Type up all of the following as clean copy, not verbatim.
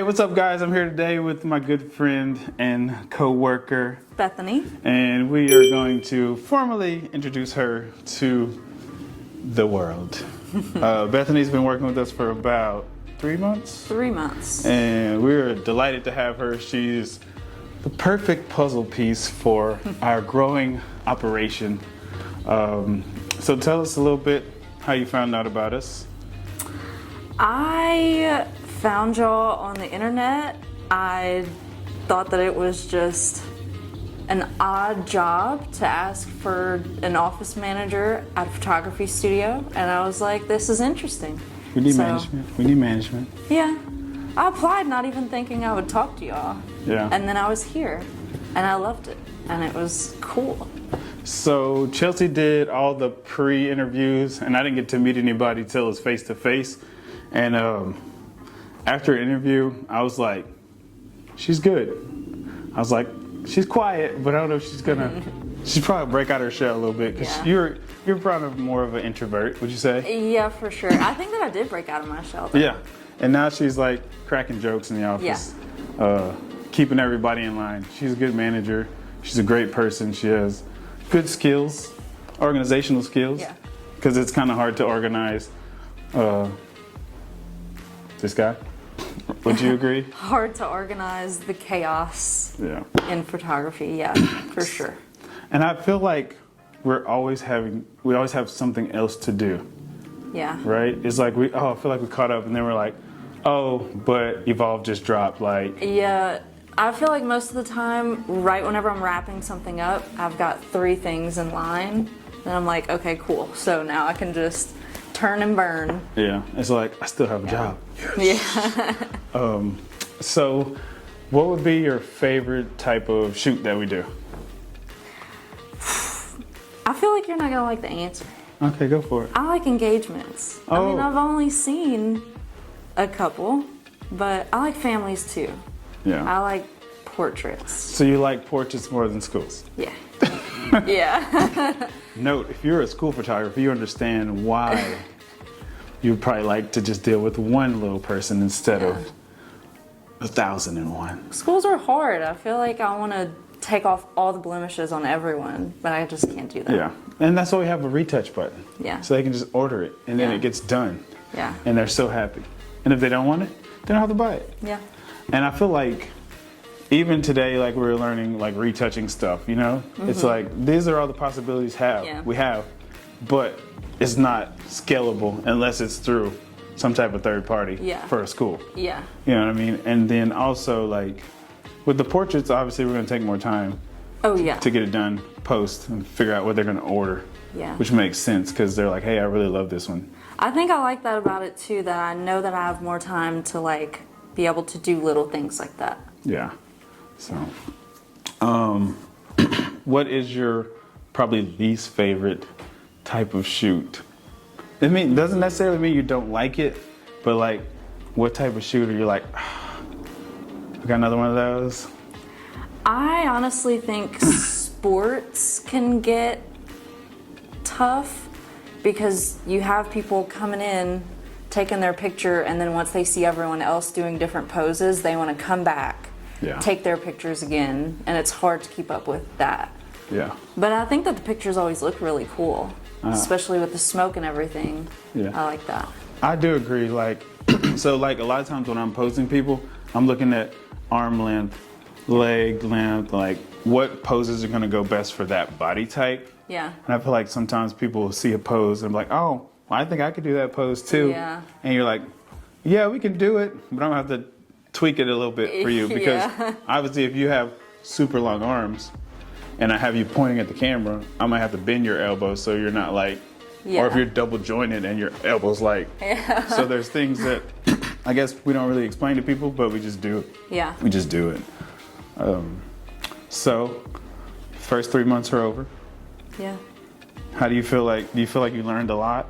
Hey, what's up, guys? I'm here today with my good friend and co-worker, Bethany. and we are going to formally introduce her to the world. Bethany's been working with us for about 3 months. 3 months. And we're delighted to have her. She's the perfect puzzle piece for our growing operation. So tell us a little bit how you found out about us. I found y'all on the internet. I thought that it was just an odd job to ask for an office manager at a photography studio, and I was like, this is interesting. We need management. We need management. Yeah. I applied not even thinking I would talk to y'all. Yeah. And then I was here, and I loved it, and it was cool. So Chelsea did all the pre-interviews, and I didn't get to meet anybody till it was face-to-face. And after an interview, I was like, she's good. I was like, she's quiet, but I don't know if she's gonna, she'd probably break out her shell a little bit, because you're probably more of an introvert, would you say? Yeah, for sure. I think that I did break out of my shell, though. Yeah, and now she's like cracking jokes in the office, keeping everybody in line. She's a good manager. She's a great person. She has good skills, organizational skills, because it's kind of hard to organize this guy. Would you agree? Hard to organize the chaos in photography, yeah, for sure. And I feel like we always have something else to do. Yeah. Right? It's like I feel like we caught up, and then we're like, oh, but Evolve just dropped, like. Yeah, I feel like most of the time, right whenever I'm wrapping something up, I've got 3 things in line, and I'm like, okay, cool. So now I can just turn and burn. Yeah, it's like, I still have a job. Yeah. So what would be your favorite type of shoot that we do? I feel like you're not gonna like the answer. Okay, go for it. I like engagements. I mean, I've only seen a couple, but I like families too. Yeah. I like portraits. So you like portraits more than schools? Yeah. Yeah. Note, if you're a school photographer, you understand why you'd probably like to just deal with one little person instead of 1,001. Schools are hard. I feel like I want to take off all the blemishes on everyone, but I just can't do that. Yeah, and that's why we have a retouch button. Yeah. So they can just order it, and then it gets done. Yeah. And they're so happy. And if they don't want it, they don't have to buy it. Yeah. And I feel like even today, like we're learning like retouching stuff, you know? It's like, these are all the possibilities we have, but it's not scalable unless it's through some type of third party for a school. Yeah. You know what I mean? And then also like with the portraits, obviously we're gonna take more time to get it done post and figure out what they're gonna order. Yeah. Which makes sense because they're like, hey, I really love this one. I think I like that about it too, that I know that I have more time to like be able to do little things like that. Yeah. So, what is your probably least favorite type of shoot? I mean, doesn't necessarily mean you don't like it, but like, what type of shoot are you like, we got another one of those? I honestly think sports can get tough because you have people coming in, taking their picture, and then once they see everyone else doing different poses, they want to come back, take their pictures again, and it's hard to keep up with that. Yeah. But I think that the pictures always look really cool, especially with the smoke and everything. Yeah. I like that. I do agree. Like, so like a lot of times when I'm posing people, I'm looking at arm length, leg length, like what poses are going to go best for that body type. Yeah. And I feel like sometimes people will see a pose and I'm like, oh, well, I think I could do that pose too. Yeah. And you're like, yeah, we can do it, but I'm going to have to tweak it a little bit for you because obviously if you have super long arms and I have you pointing at the camera, I might have to bend your elbow so you're not like, or if you're double jointed and your elbow's like, so there's things that I guess we don't really explain to people, but we just do it. Yeah. We just do it. So, first 3 months are over. Yeah. How do you feel like you learned a lot?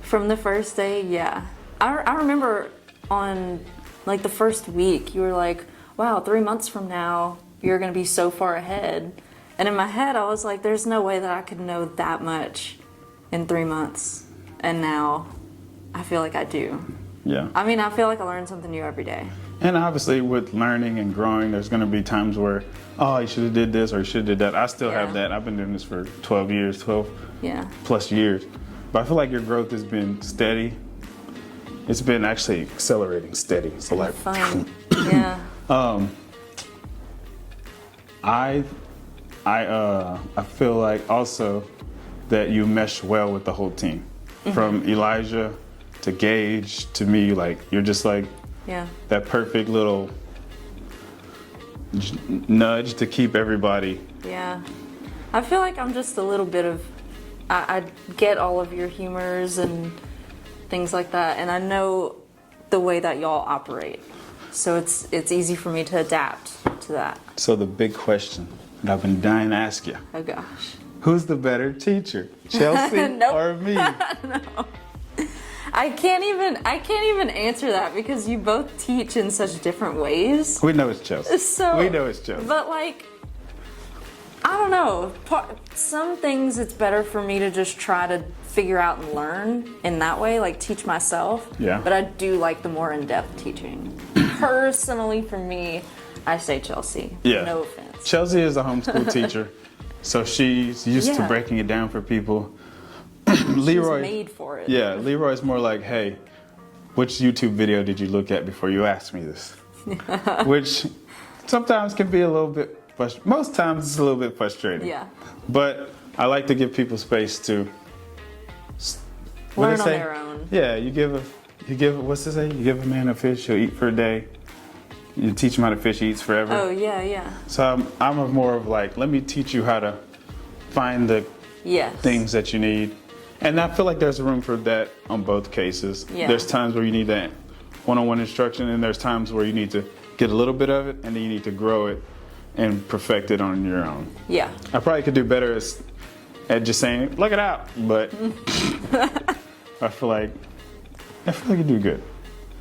From the first day, yeah. I remember on like the first week, you were like, wow, 3 months from now, you're gonna be so far ahead. And in my head, I was like, there's no way that I could know that much in 3 months. And now I feel like I do. Yeah. I mean, I feel like I learn something new every day. And obviously with learning and growing, there's going to be times where, oh, you should have did this or you should have did that. I still have that. I've been doing this for 12 years, 12 plus years. But I feel like your growth has been steady. It's been actually accelerating steady. So like fun. Yeah. I feel like also that you mesh well with the whole team. From Elijah to Gage to me, like you're just like that perfect little nudge to keep everybody. Yeah. I feel like I'm just a little bit of, I get all of your humors and things like that, and I know the way that y'all operate. So it's easy for me to adapt to that. So the big question that I've been dying to ask you. Oh gosh. Who's the better teacher, Chelsea or me? No. I can't even answer that because you both teach in such different ways. We know it's Chelsea. So we know it's Chelsea. But like, I don't know. Some things it's better for me to just try to figure out and learn in that way, like teach myself. Yeah. But I do like the more in-depth teaching. Personally, for me, I say Chelsea. Yeah. No offense. Chelsea is a homeschool teacher, so she's used to breaking it down for people. Leroy, she's made for it. Yeah, Leroy's more like, hey, which YouTube video did you look at before you asked me this? Which sometimes can be a little bit most times it's a little bit frustrating. Yeah. But I like to give people space to learn on their own. Yeah, you give what's it say? You give a man a fish, he'll eat for a day. You teach him how to fish, he eats forever. Oh yeah, yeah. So I'm a more of like, let me teach you how to find the things that you need. And I feel like there's room for that on both cases. Yeah. There's times where you need that one-on-one instruction, and there's times where you need to get a little bit of it, and then you need to grow it and perfect it on your own. Yeah. I probably could do better at just saying, look it out, but I feel like you do good.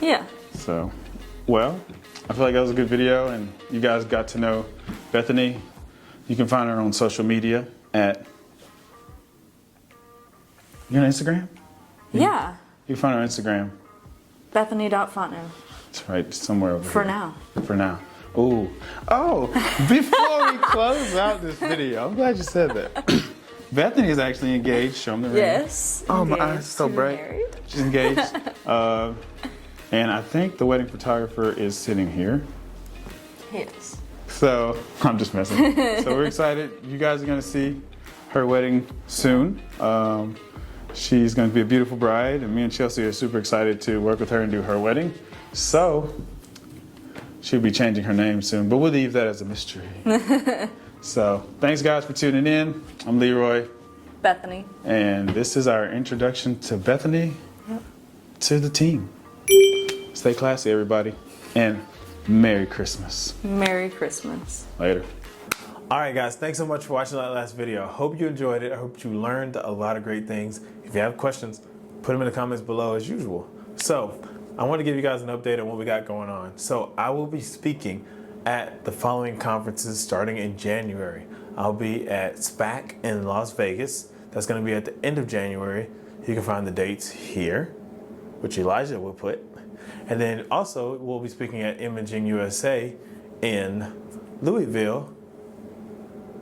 Yeah. So, well, I feel like that was a good video, and you guys got to know Bethany. You can find her on social media at, you on Instagram? Yeah. You can find her on Instagram. Bethany.Fontenot. It's right somewhere over For here. now. For now. Ooh. Oh, before we close out this video, I'm glad you said that. Bethany is actually engaged. Show them the ring. Yes. Oh, my eyes are so bright. Married. She's engaged. And I think the wedding photographer is sitting here. Yes. So, I'm just messing. So we're excited. You guys are going to see her wedding soon. She's going to be a beautiful bride, and me and Chelsea are super excited to work with her and do her wedding. So, she'll be changing her name soon, but we'll leave that as a mystery. So, thanks guys for tuning in. I'm Leroy. Bethany. And this is our introduction to Bethany, to the team. Stay classy, everybody, and Merry Christmas. Merry Christmas. Later. All right, guys, thanks so much for watching that last video. I hope you enjoyed it. I hope you learned a lot of great things. If you have questions, put them in the comments below as usual. So I want to give you guys an update on what we got going on. So I will be speaking at the following conferences starting in January. I'll be at SPAC in Las Vegas. That's going to be at the end of January. You can find the dates here, which Elijah will put. And then also we'll be speaking at Imaging USA in Louisville.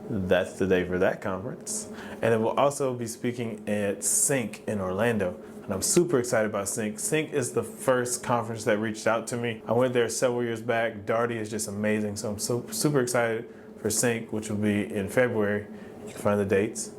That's the day for that conference. And then we'll also be speaking at Sync in Orlando. And I'm super excited about Sync. Sync is the first conference that reached out to me. I went there several years back. Darty is just amazing. So I'm super excited for Sync, which will be in February. You can find the dates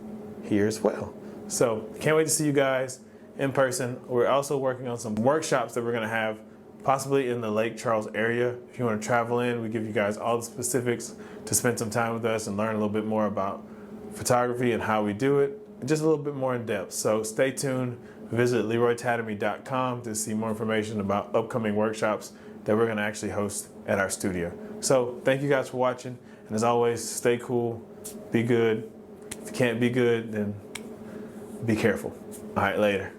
here as well. So can't wait to see you guys in person. We're also working on some workshops that we're gonna have possibly in the Lake Charles area. If you want to travel in, we give you guys all the specifics to spend some time with us and learn a little bit more about photography and how we do it, just a little bit more in depth. So stay tuned. Visit LeroyTatamy.com to see more information about upcoming workshops that we're going to actually host at our studio. So thank you guys for watching. And as always, stay cool, be good. If you can't be good, then be careful. All right, later.